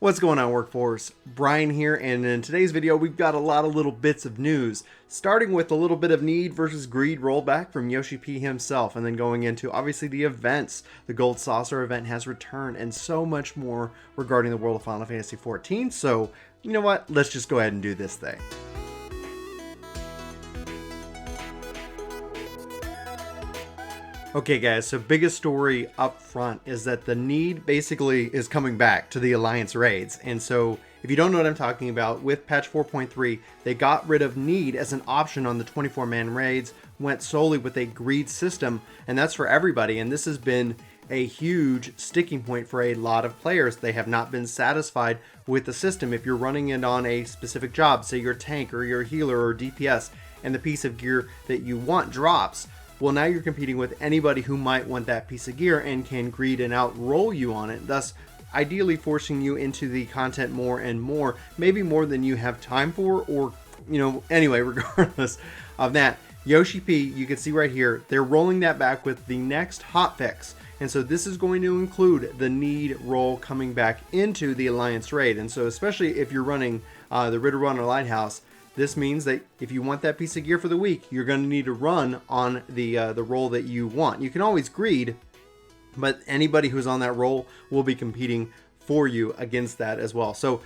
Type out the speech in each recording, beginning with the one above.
What's going on, Workforce? Brian here, and in today's video we've got a lot of little bits of news, starting with a little bit of need versus greed rollback from Yoshi-P himself, and then going into obviously the events. The Gold Saucer event has returned, and so much more regarding the world of Final Fantasy XIV. So, you know what? Let's just go ahead and do this thing. Okay guys, so biggest story up front is that the need basically is coming back to the Alliance raids. And so if you don't know what I'm talking about, with patch 4.3, they got rid of need as an option on the 24-man raids, went solely with a greed system, and that's for everybody. And this has been a huge sticking point for a lot of players. They have not been satisfied with the system. If you're running it on a specific job, say you're a tank or you're a healer or DPS, and the piece of gear that you want drops, well, now you're competing with anybody who might want that piece of gear and can greed and outroll you on it, thus ideally forcing you into the content more and more, maybe more than you have time for, or, anyway, regardless of that, Yoshi-P, you can see right here, they're rolling that back with the next hotfix. And so this is going to include the need role coming back into the Alliance raid. And so especially if you're running the Ritter Run or Lighthouse, this means that if you want that piece of gear for the week, you're going to need to run on the role that you want. You can always greed, but anybody who's on that role will be competing for you against that as well. So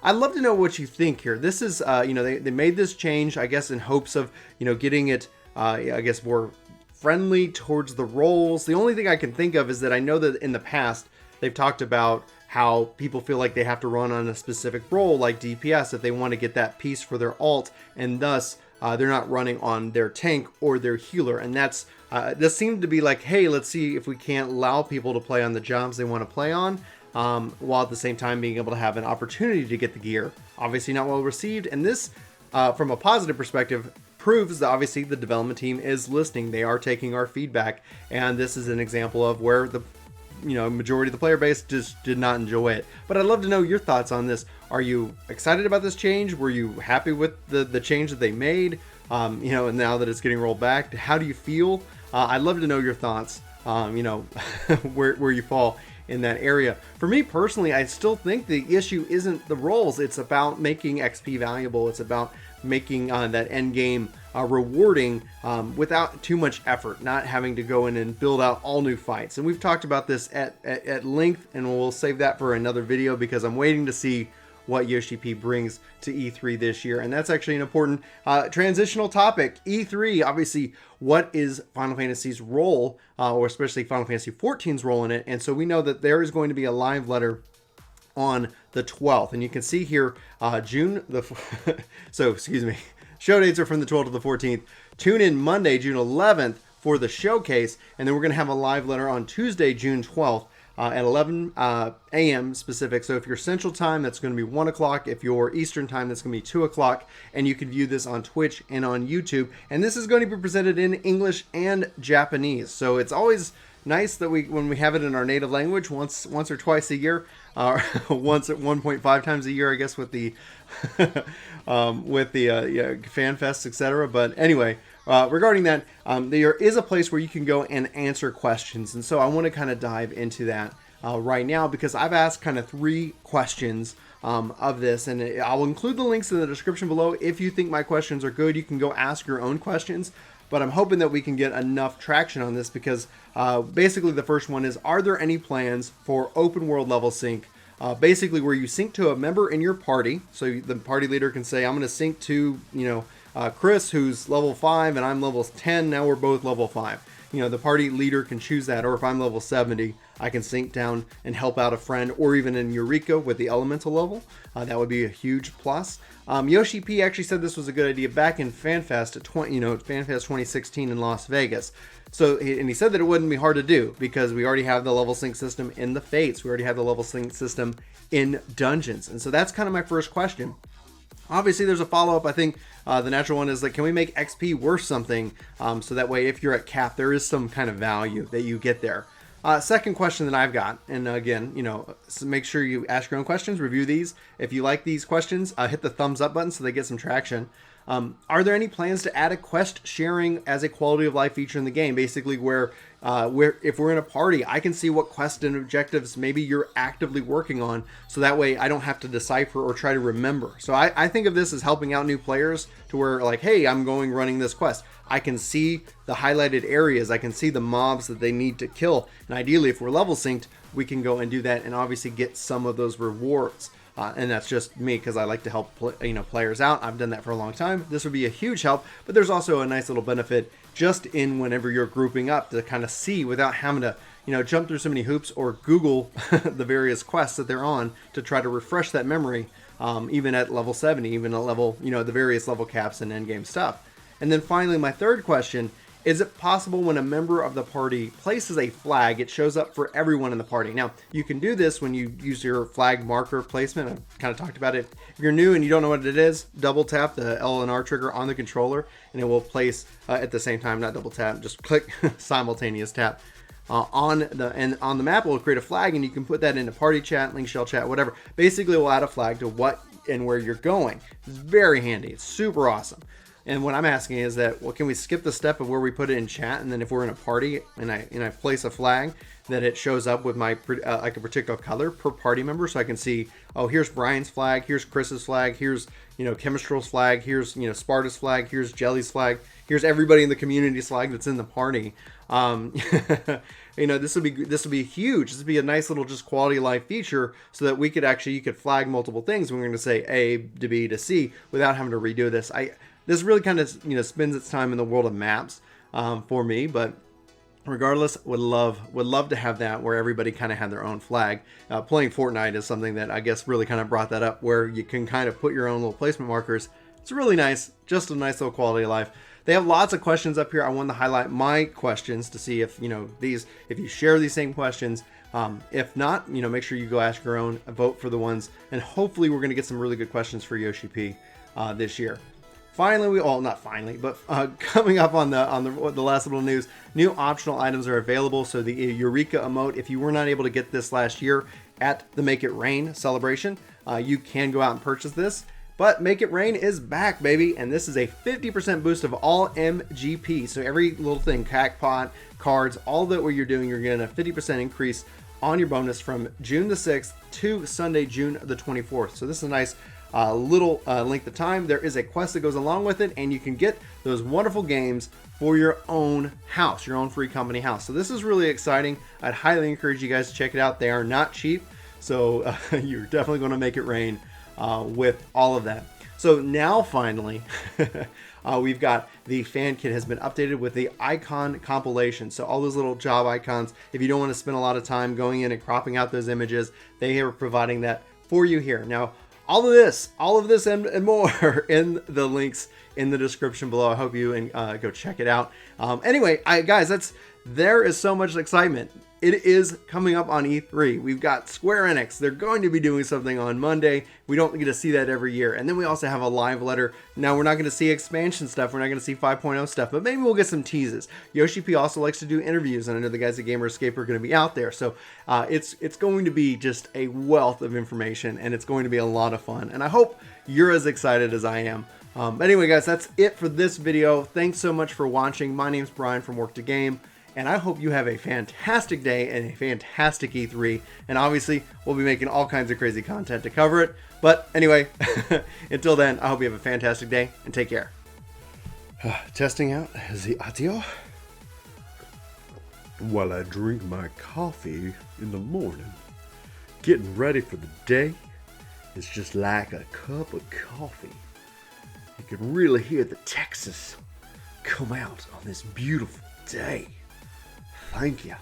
I'd love to know what you think here. This is, they made this change, I guess, in hopes of, getting it, I guess, more friendly towards the roles. The only thing I can think of is that I know that in the past, they've talked about how people feel like they have to run on a specific role like DPS if they want to get that piece for their ult, and thus they're not running on their tank or their healer. And that's this seemed to be like, hey, let's see if we can't allow people to play on the jobs they want to play on, while at the same time being able to have an opportunity to get the gear. Obviously not well received, and this from a positive perspective proves that obviously the development team is listening. They are taking our feedback, and this is an example of where the majority of the player base just did not enjoy it. But I'd love to know your thoughts on this. Are you excited about this change? Were you happy with the change that they made? And now that it's getting rolled back, how do you feel? I'd love to know your thoughts, where you fall in that area. For me personally, I still think the issue isn't the roles. It's about making XP valuable. It's about making that end game rewarding without too much effort, not having to go in and build out all new fights. And we've talked about this at length, and we'll save that for another video because I'm waiting to see what Yoshi-P brings to E3 this year. And that's actually an important transitional topic. E3, obviously, what is Final Fantasy's role, or especially Final Fantasy XIV's role in it? And so we know that there is going to be a live letter on the 12th, and you can see here show dates are from the 12th to the 14th. Tune in Monday, June 11th for the showcase, and then we're going to have a live letter on Tuesday, June 12th at 11 a.m. specific. So if you're Central Time, that's going to be 1 o'clock. If you're Eastern Time, that's going to be 2 o'clock, and you can view this on Twitch and on YouTube. And this is going to be presented in English and Japanese. So it's always nice that when we have it in our native language once or twice a year, once at 1.5 times a year, I guess, with the fan fests, etc. But anyway, regarding that, there is a place where you can go and answer questions, and so I want to kind of dive into that right now because I've asked kind of 3 questions of this, and I'll include the links in the description below. If you think my questions are good, you can go ask your own questions. But I'm hoping that we can get enough traction on this because basically the first one is, are there any plans for open world level sync? Basically where you sync to a member in your party. So the party leader can say, I'm going to sync to, Chris, who's level 5 and I'm level 10. Now we're both level 5. The party leader can choose that. Or if I'm level 70, I can sync down and help out a friend, or even in Eureka with the elemental level. That would be a huge plus. Yoshi-P actually said this was a good idea back in FanFest at FanFest 2016 in Las Vegas. So, and he said that it wouldn't be hard to do because we already have the level sync system in the Fates. We already have the level sync system in Dungeons. And so that's kind of my first question. Obviously, there's a follow-up. I think the natural one is like, can we make XP worth something? So that way, if you're at cap, there is some kind of value that you get there. Second question that I've got, and again, so make sure you ask your own questions, review these. If you like these questions, hit the thumbs up button so they get some traction. Are there any plans to add a quest sharing as a quality of life feature in the game? Basically where if we're in a party, I can see what quests and objectives maybe you're actively working on, so that way I don't have to decipher or try to remember. So I think of this as helping out new players to where, like, hey, I'm running this quest. I can see the highlighted areas. I can see the mobs that they need to kill. And ideally, if we're level synced, we can go and do that and obviously get some of those rewards. And that's just me because I like to help players out. I've done that for a long time. This would be a huge help, but there's also a nice little benefit just in whenever you're grouping up to kind of see without having to jump through so many hoops or Google the various quests that they're on to try to refresh that memory, even at level 70, even at level, the various level caps and endgame stuff. And then finally, my third question: is it possible when a member of the party places a flag, it shows up for everyone in the party? Now, you can do this when you use your flag marker placement. I've kind of talked about it. If you're new and you don't know what it is, double tap the L and R trigger on the controller, and it will place at the same time, not double tap, just click simultaneous tap. On the map, it will create a flag, and you can put that into party chat, link shell chat, whatever. Basically, it will add a flag to what and where you're going. It's very handy. It's super awesome. And what I'm asking is that, well, can we skip the step of where we put it in chat, and then if we're in a party and I place a flag, that it shows up with my like a particular color per party member, so I can see, oh, here's Brian's flag, here's Chris's flag, here's Chemistral's flag, here's Sparta's flag, here's Jelly's flag, here's everybody in the community's flag that's in the party. This would be huge. This would be a nice little just quality of life feature, so that you could flag multiple things when we're going to say A to B to C without having to redo this. This really kind of spends its time in the world of maps for me, but regardless, would love to have that where everybody kind of had their own flag. Playing Fortnite is something that I guess really kind of brought that up, where you can kind of put your own little placement markers. It's really nice, just a nice little quality of life. They have lots of questions up here. I wanted to highlight my questions to see if if you share these same questions. If not, make sure you go ask your own, vote for the ones, and hopefully we're going to get some really good questions for Yoshi-P this year. Finally, coming up on the last little news, new optional items are available. So the Eureka emote, if you were not able to get this last year at the Make It Rain celebration, you can go out and purchase this. But Make It Rain is back, baby, and this is a 50% boost of all MGP. So every little thing, Cackpot, cards, all that what you're doing, you're getting a 50% increase on your bonus from June the 6th to Sunday, June the 24th. So this is a nice little length of time. There is a quest that goes along with it, and you can get those wonderful games for your own house, your own free company house. So this is really exciting. I'd highly encourage you guys to check it out. They are not cheap, so you're definitely going to make it rain with all of that. So now finally, we've got the fan kit has been updated with the icon compilation. So all those little job icons, if you don't want to spend a lot of time going in and cropping out those images, they are providing that for you here. Now, all of this and more in the links in the description below. I hope you go check it out. Anyway, guys, there is so much excitement. It is coming up on E3. We've got Square Enix. They're going to be doing something on Monday. We don't get to see that every year. And then we also have a live letter. Now, we're not going to see expansion stuff. We're not going to see 5.0 stuff, but maybe we'll get some teases. Yoshi-P also likes to do interviews, and I know the guys at Gamer Escape are going to be out there. So it's going to be just a wealth of information, and it's going to be a lot of fun. And I hope you're as excited as I am. Anyway, guys, that's it for this video. Thanks so much for watching. My name's Brian from WorkToGame. And I hope you have a fantastic day and a fantastic E3. And obviously, we'll be making all kinds of crazy content to cover it. But anyway, until then, I hope you have a fantastic day and take care. Testing out the audio while I drink my coffee in the morning. Getting ready for the day. It's just like a cup of coffee. You can really hear the Texas come out on this beautiful day. Thank you.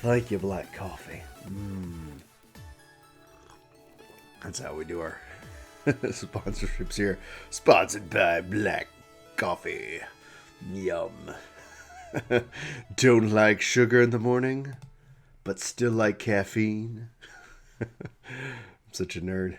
Thank you, Black Coffee. That's how we do our sponsorships here. Sponsored by Black Coffee. Yum. Don't like sugar in the morning, but still like caffeine. I'm such a nerd.